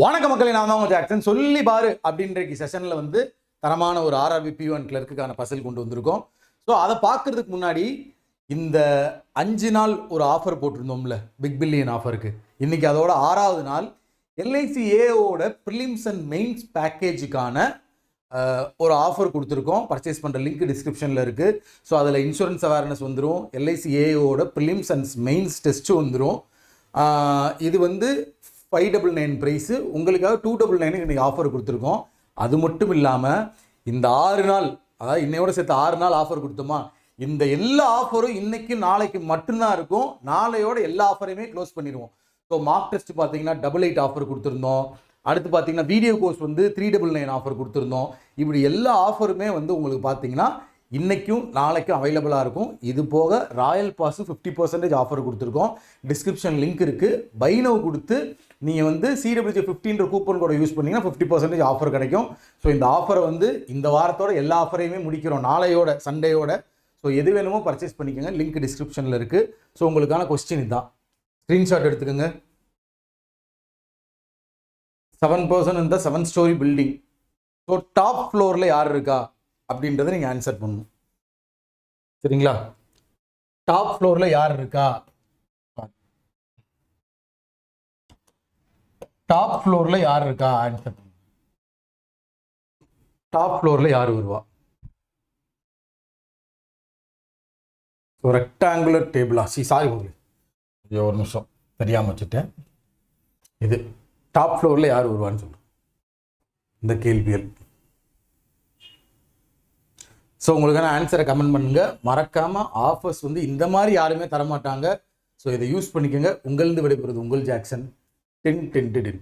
வணக்க மக்களே, நான் தான் ஜாக்சன். சொல்லி பாரு அப்படின்ற செஷனில் வந்து தரமான ஒரு ஆர்ஆர்பி P1 கிளர்க்குக்கான பசில் கொண்டு வந்திருக்கோம். ஸோ அதை பார்க்கறதுக்கு முன்னாடி இந்த 5 நாள் ஒரு ஆஃபர் போட்டிருந்தோம்ல, பிக் பில்லியன் ஆஃபருக்கு. இன்னைக்கு அதோட 6வது நாள். எல்ஐசி ஏஓட ப்ரிலிம்ஸ் அண்ட் மெயின்ஸ் பேக்கேஜுக்கான ஒரு ஆஃபர் கொடுத்துருக்கோம். பர்ச்சேஸ் பண்ணுற லிங்க் டிஸ்கிரிப்ஷனில் இருக்குது. ஸோ அதில் இன்சூரன்ஸ் அவேர்னஸ் வந்துடும், எல்ஐசி ஏஓட ப்ரிலிம்ஸ் அண்ட் மெயின்ஸ் டெஸ்ட்டும் வந்துடும். இது வந்து 599 ப்ரைஸு, உங்களுக்காக 299 இன்றைக்கி ஆஃபர் கொடுத்துருக்கோம். அது மட்டும் இல்லாமல் இந்த 6 நாள், அதாவது இன்னையோட சேர்த்து 6 நாள் ஆஃபர் கொடுத்தோமா, இந்த எல்லா ஆஃபரும் இன்னைக்கு நாளைக்கு மட்டும்தான் இருக்கும். நாளையோட எல்லா ஆஃபரையுமே க்ளோஸ் பண்ணிடுவோம். ஸோ மார்க் டெஸ்ட் பார்த்தீங்கன்னா 88 ஆஃபர் கொடுத்துருந்தோம். அடுத்து பார்த்தீங்கன்னா வீடியோ கோர்ஸ் வந்து 399 ஆஃபர் கொடுத்துருந்தோம். இப்படி எல்லா ஆஃபருமே வந்து உங்களுக்கு பார்த்தீங்கன்னா இன்றைக்கும் நாளைக்கும் அவைலபிளாக இருக்கும். இது போக ராயல் பாஸு 50% ஆஃபர் கொடுத்துருக்கோம். டிஸ்கிரிப்ஷன் லிங்க் இருக்குது. பைனோ கொடுத்து நீங்கள் வந்து CWJ 15 கூப்பன் கோடை யூஸ் பண்ணிங்கன்னா 50% ஆஃபர் கிடைக்கும். ஸோ இந்த ஆஃபரை வந்து இந்த வாரத்தோட எல்லா ஆஃபரையுமே முடிக்கிறோம், நாளையோட சண்டேயோட. ஸோ எது வேணுமோ பர்ச்சேஸ் பண்ணிக்கோங்க, லிங்க் டிஸ்கிரிப்ஷனில் இருக்குது. ஸோ உங்களுக்கான கொஸ்டின் இதுதான், ஸ்க்ரீன்ஷாட் எடுத்துக்கோங்க. 7 பர்சன் இந்த 7 ஸ்டோரி பில்டிங். ஸோ டாப் ஃப்ளோரில் யார் இருக்கா அப்படின்றத நீங்கள் ஆன்சர் பண்ணணும், சரிங்களா? டாப் ஃப்ளோரில் யார் இருக்கா, டாப் ஃப்ளோரில் யார் இருக்கா ஆன்சர் பண்ணணும். டாப் ஃப்ளோரில் யார் வருவா? So rectangular டேபிளா? சாரி ஒரு நிமிஷம் தெரியாமல் வச்சுட்டேன். இது டாப் ஃப்ளோரில் யார் வருவான்னு சொல்லுங்கள் இந்த கேள்விகள். ஸோ உங்களுக்கான ஆன்சரை கமெண்ட் பண்ணுங்கள். மறக்காமல் ஆஃபர்ஸ் வந்து இந்த மாதிரி யாருமே தரமாட்டாங்க. ஸோ இதை யூஸ் பண்ணிக்கோங்க. உங்களிருந்து விடைபெறுவது உங்கள் ஜாக்சன். 10 10 10.